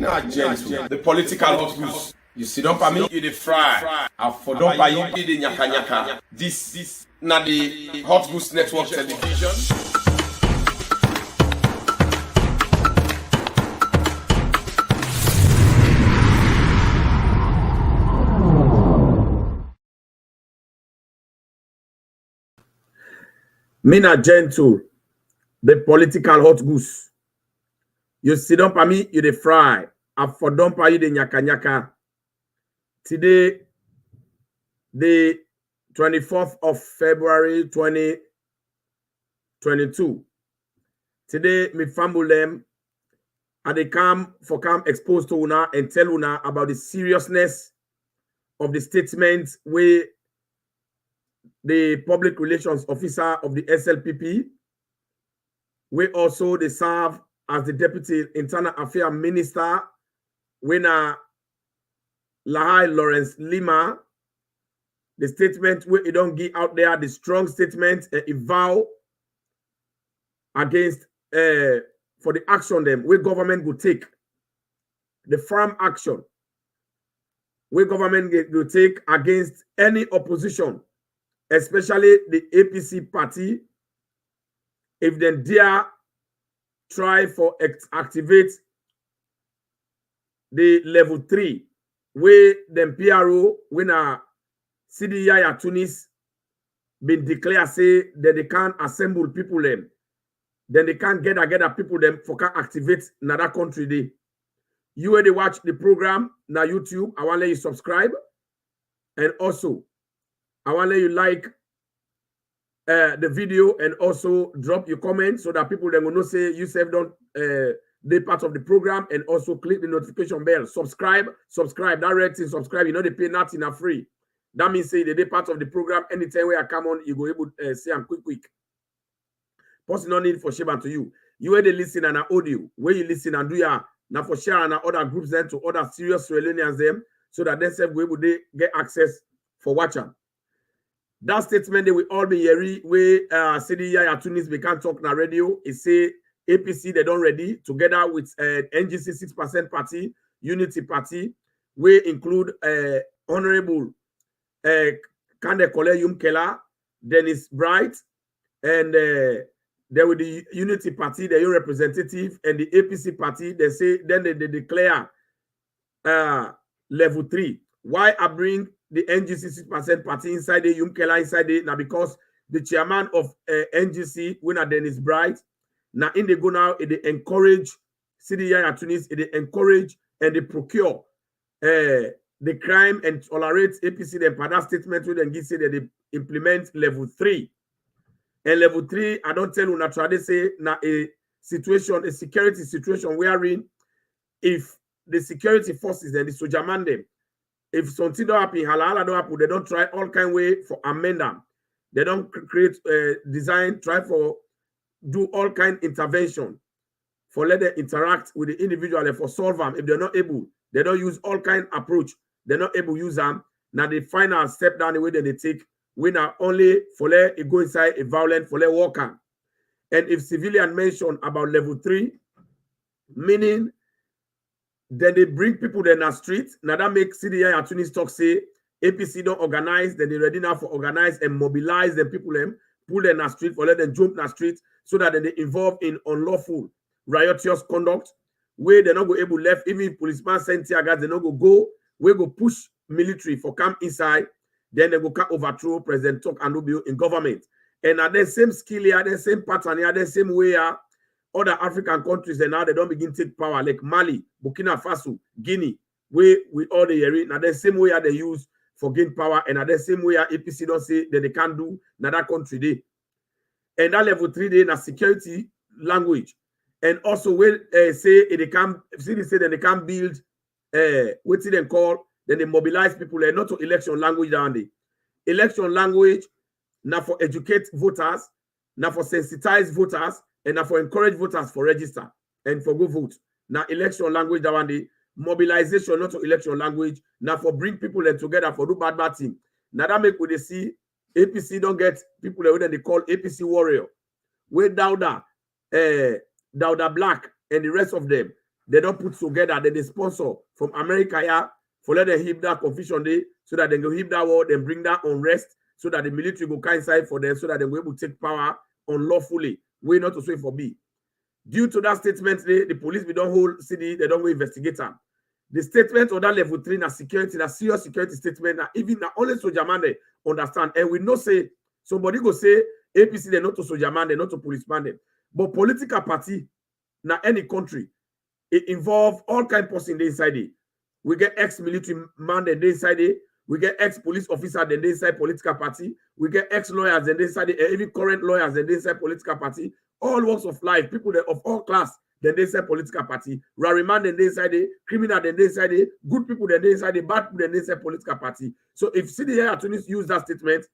not gentle. The political hot goose. You sit up at me, you the fry. I for don't buy you the nyaka nyaka. This not the Hot Goose Network television. Me not gentle. The political hot goose. You sit up at me, you the fry. I for don't buy you the nyaka nyaka. Today, the 24th of February 2022. Today, me family them and they come exposed to una and tell una about the seriousness of the statement where the public relations officer of the SLPP, we also they serve as the deputy internal affairs minister, when Lahai Lawrence Leema, the statement where it don't get out there, the strong statement, a vow against for the action them where government will take, the firm action where government will take against any opposition, especially the APC party, if they dare try for activate the level 3, where them PRO when CDI Tunis been declared say that they can't assemble people them, then they can't gather people them for can activate another country day. You already watch the program na YouTube. I want to let you subscribe, and also I want to let you like the video and also drop your comments so that people then will know say you self don't they part of the program, and also click the notification bell. Subscribe. Direct and subscribe. You know they pay nothing are free. That means say they part of the program. Anytime where I come on, you go able to say I'm quick. Post no need for share to you. You where they listen and audio. Where you listen and do ya now for share and other groups then to other serious Sierra them so that they self go able to get access for watching. That statement they will all be hearing where CDI Tunis we can't talk na radio. It say APC they don't ready together with NGC 6% party, Unity Party, we include Honorable Kande Kole Yumkela, Dennis Bright, and there with the Unity Party, the representative, and the APC Party. They say then they declare level 3. Why I bring the NGC 6% party inside the Yumkela inside it now? Because the chairman of NGC, winner Dennis Bright, now in the go now, they encourage CDI Tunis, they encourage and they procure the crime and tolerate APC. Then per that statement, we then give say that they implement level 3. And level 3, I don't tell you naturally say now a situation, a security situation wherein if the security forces then the soldier man them, if something don't happen, halala don't happen, they don't try all kind way for amend them. They don't create design, try for do all kind intervention for let them interact with the individual and for solve them. If they're not able, they don't use all kind approach. They're not able to use them. Now the final step down the way that they take, we now only for let it go inside a violent for let worker. And if civilian mention about level 3, meaning then they bring people in the street. Now that makes CDI and Tunis talk say APC don't organize, then they ready now for organize and mobilize the people them, pull them in the street for let them jump in the street so that they involve in unlawful riotous conduct where they're not go able left, even if policeman send tear gas, they not go we go push military for come inside, then they go can overthrow President Tok Anubio in government. And at the same skill here, the same pattern here, the same way other African countries, and now they don't begin to take power like Mali, Burkina Faso, Guinea, where we all the area. Now the same way they use for gain power, and at the same way APC don't say that they can't do another country day. And that level 3 day na security language. And also when say they can say that they can build what they call, then they mobilize people not to election language down there. Election language now for educate voters, now for sensitize voters, and now for encourage voters for register and for go vote. Now election language down there, mobilization not to election language, now for bring people together for do bad thing. Now that make what they see APC don't get people that they call APC warrior. Where Dauda Black and the rest of them they don't put together, then they sponsor from America here for let them heap that confusion day so that they go heap that war, then bring that unrest so that the military go coincide for them so that they will able to take power unlawfully. We not to say for B. Due to that statement, the police we don't hold CD, they don't go investigate them. The statement on that level 3 na security, na serious security statement, na even na only soldier man they understand. And we know say somebody go say APC they not to soldier man, they not to policeman them. But political party na any country, it involve all kind of person inside it. We get ex-military man then inside it. We get ex-police officer then inside political party. We get ex-lawyers then inside it. Even current lawyers then inside political party. All walks of life, people that of all class then inside political party. Rary man then inside it. Criminal then inside it. Good people then inside it. Bad people then inside political party. So if CDA attorneys use that statement,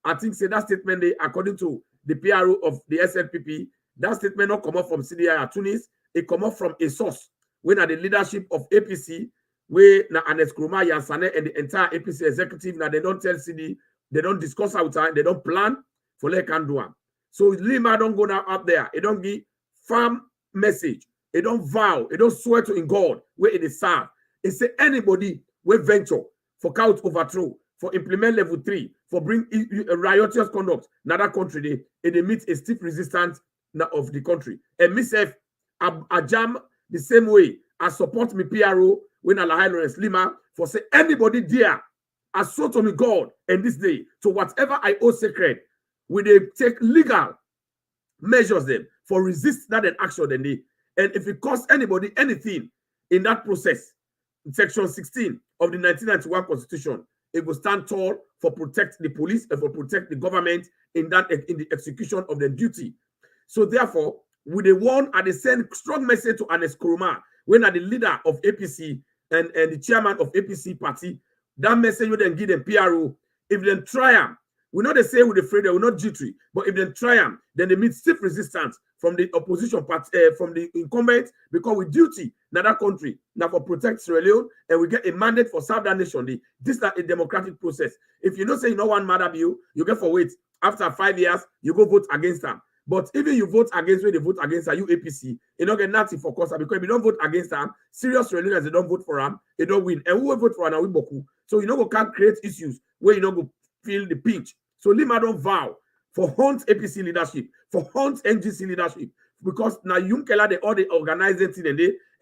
I think say that statement they according to the PRO of the SLPP, that statement not come up from CDI attorneys. It come up from a source when at the leadership of APC, where na Anes Kruma Yansane and the entire APC executive, now they don't tell CD, they don't discuss outside, they don't plan for they can do them. So Leema don't go now up there. It don't give firm message. It don't vow. It don't swear to in God where it is served. It say anybody will venture for count overthrow, for implement level 3, for bring riotous conduct. Now that country they meet a stiff resistance of the country. And myself, I jam the same way. I support me PRO when Alahai Lawrence Leema for say anybody there, I swear to me God and this day, to whatever I owe sacred, will they take legal measures them for resist that an action then they. And if it costs anybody anything in that process, in section 16 of the 1991 Constitution, it will stand tall for protect the police and for protect the government in the execution of their duty. So therefore, with the one and they send strong message to Anes Kuruma, when are the leader of APC and the chairman of APC party, that message will then give them PRO. If they try them, we know they say with the afraid they will not jittery, but if they try them, then they meet stiff resistance from the opposition party, from the incumbent, because with duty in that country, now for protect Sierra Leone, and we get a mandate for serve that nation. This is not a democratic process. If you don't say you know one matter you get for wait. After 5 years, you go vote against them. But even you vote against when they vote against you APC, you don't get nothing for cause because if you don't vote against them, serious religions they don't vote for them, they don't win. And who will vote for them win boku. So you know go can't create issues where you know go feel the pinch. So Leema don't vow for Hunt APC leadership, for Hunt NGC leadership, because now Yunkela they all the organizing thing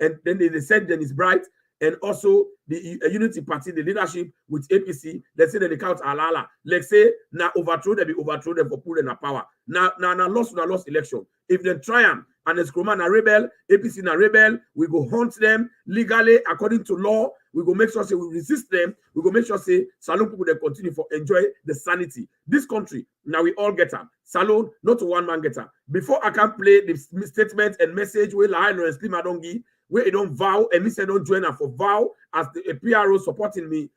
and then they said Dennis Bright and also the Unity Party, the leadership with APC, let's say that they count Alala. Let's say now overthrow them for pulling a power. Now lost election. If they triumph and the Skroma na rebel, APC na rebel, we go hunt them legally according to law. We go make sure say we resist them. We go make sure say Salon people they continue for enjoy the sanity. This country now we all get them. Salon not to one man get them. Before I can play the statement and message where Lahai Lawrence Leema don't give, where he don't vow and me say don't join her for vow as the PRO supporting me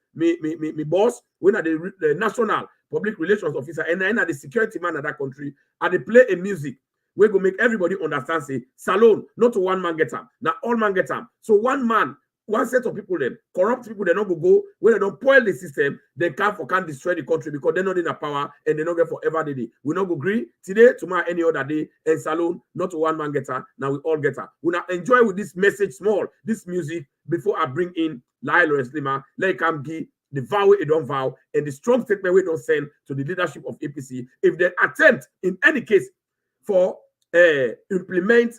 boss when at the national public relations officer and then at the security man of that country and they play a music we go make everybody understand say Salon not to one man get them now all man get them. So one set of people then corrupt people they don't go when they don't spoil the system they can't destroy the country because they're not in the power and they don't get forever day. We not go agree today tomorrow any other day and Salon not to one man get her now we all get her. We now enjoy with this message small this music before I bring in Lahai Lawrence Leema let him give the vow we don't vow and the strong statement we don't send to the leadership of APC if they attempt in any case for implement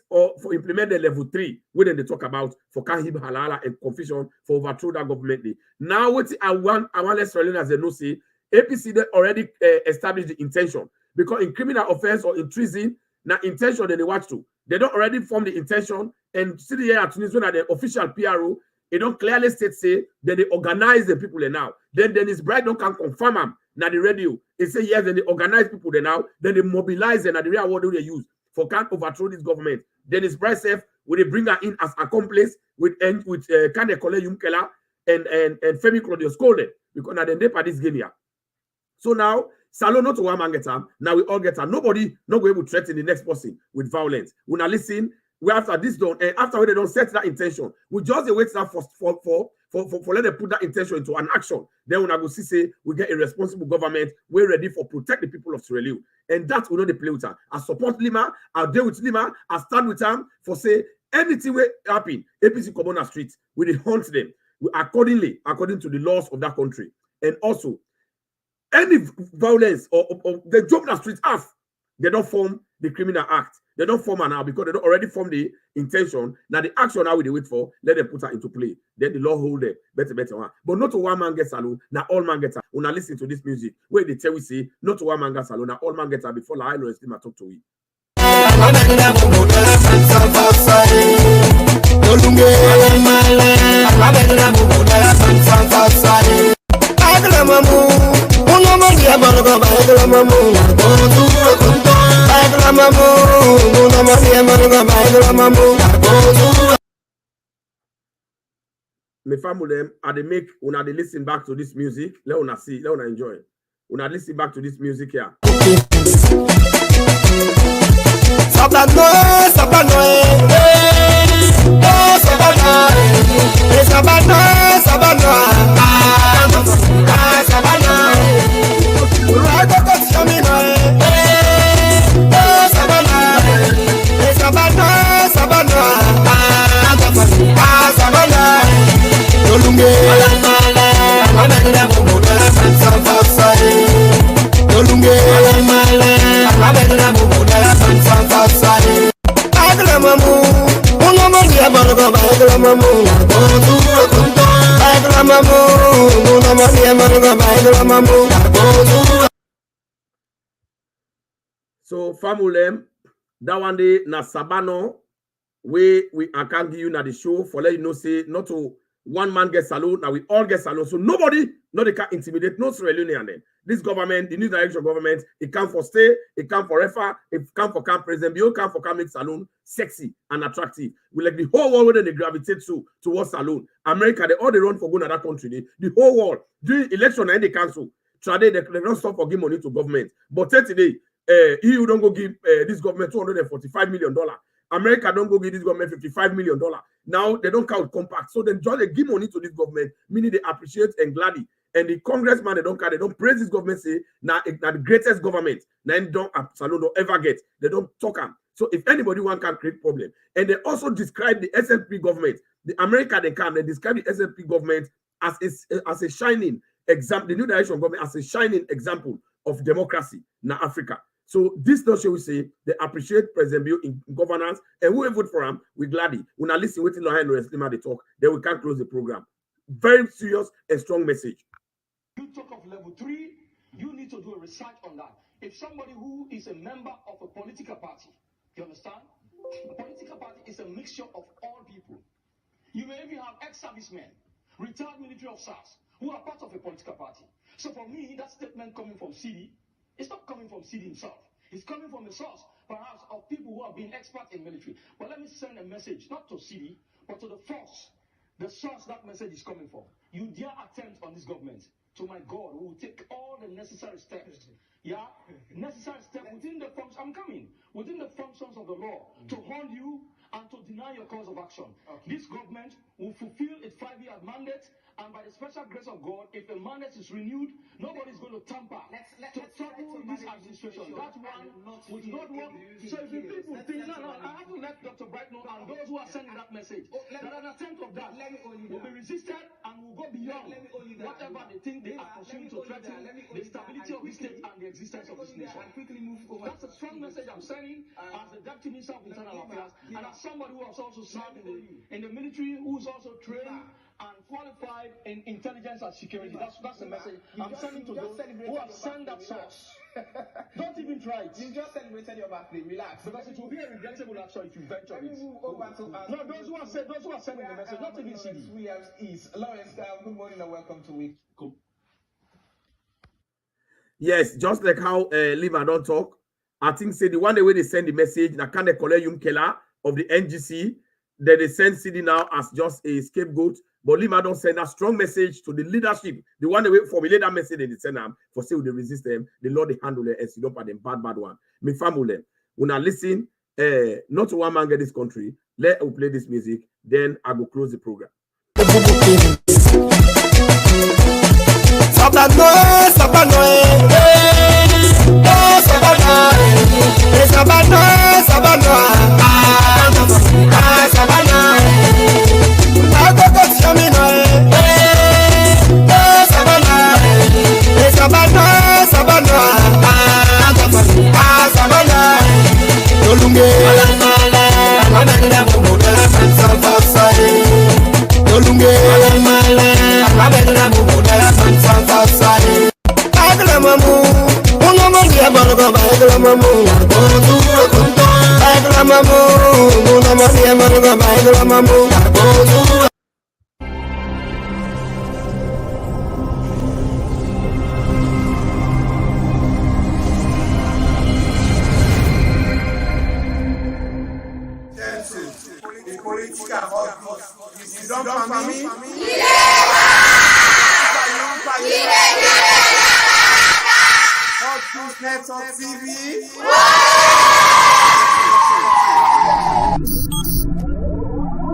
the level 3 when they talk about for Kahib Halala and confusion for overthrow that government. Now what I want less as they know say APC they already established the intention because in criminal offense or in treason now intention they watch to they don't already form the intention and CDA attorneys when the official PRO they don't clearly state say that they organize the people there now. Then Dennis Bright don't can confirm them now the radio. They say yes, then they organize people there now, then they mobilize them and the real word they use for can't overthrow this government. Dennis Bright self will they bring her in as accomplice with Kane Kole Yumkela and Femi Claudio Scolden because now they part this game here. So now Salon not to one man get them. Now we all get them. Nobody not going to threaten the next person with violence. We now listen. We after this done and after they don't set that intention, we just wait now for let them put that intention into an action. Then when I go see say we get a responsible government, we're ready for protect the people of Sierra Leone. And that will not play with her. I support Leema, I'll deal with Leema, I stand with him for say Anything will happen, APC come on the street, we hunt them according to the laws of that country. And also, any violence or the job that streets have, they don't form the criminal act. They don't form an now because they don't already form the intention. Now the action now we wait for, let them put her into play. Then the law hold them better one. But not to one man gets alone. Now all man gets. When I listen to this music, where they tell we say not to one man gets alone. Now all man gets before I know I talk to you. Me family them, I they make una they listen back to this music. Let una see, let una enjoy. Una listen back to this music here. So family, that one day na Sabano, we I can't give you na the show for let you know say not to one man get salute, now we all get salute. So nobody, no they can intimidate, no Sierra Leonean then. This government, the new direction government, it come for stay, it come for refer, it come for camp president, it come for camp make saloon sexy and attractive. We like the whole world where they gravitate towards saloon. America, they all they run for going to that country. The whole world during election and they cancel. Today they don't stop for give money to government. But today, EU don't go give this government $245 million. America don't go give this government $55 million. Now they don't count compact. So then just they give money to this government, meaning they appreciate and gladly. And the congressman, they don't care, they don't praise this government, say, now the greatest government. Now don't ever get. They don't talk them. So if anybody one can create problem. And they also describe the SNP government. The America they describe the SNP government as a shining example, the new direction government as a shining example of democracy in Africa. So this not show we say they appreciate President Bill in governance, and who vote for him, we gladly. When I listen waiting on and Leema they talk, then we can't close the program. Very serious and strong message. You talk of level 3, you need to do a research on that. If somebody who is a member of a political party, you understand? A political party is a mixture of all people. You may even have ex-servicemen, retired military officers who are part of a political party. So for me, that statement coming from CD, it's not coming from CD himself. It's coming from a source, perhaps, of people who have been experts in military. But let me send a message, not to CD, but to the force, the source that message is coming from. You dare attempt on this government, to my God, who will take all the necessary steps. Yeah? Necessary steps within the functions, I'm coming, within the functions of the law, to hold you and to deny your cause of action. Okay. This government will fulfill its 5-year mandate, and by the special grace of God, if the mandate is renewed, nobody is going to tamper to trouble this administration. That one would not work. So if the people think, no, I haven't let Dr. Bright know, and those who are sending that message, that an attempt of that will be resisted and will go beyond whatever they think they are pursuing to threaten the stability of the state and the existence of this nation. That's a strong message I'm sending as the Deputy Minister of Internal Affairs, and as somebody who has also served in the military, who is also trained and qualified in intelligence and security. That's the message I'm sending to those who have sent that source. Don't even try it. You just celebrated your birthday. Relax. Because it will be a regrettable action if you venture it. No, those who are sending the message, not even CD. Williams is Lawrence. Good morning and welcome to Week. Cool. Yes, just like how Leema don't talk. I think say the one way they send the message, that can they collect Keller of the NGC, that they send CD now as just a scapegoat. But Leema don't send a strong message to the leadership. The one they formulate that message they send them for say they resist them, the Lord they handle it, and you don't put them bad one. Me family, when I listen, not one man get this country. Let us play this music, then I go close the program. Network TV.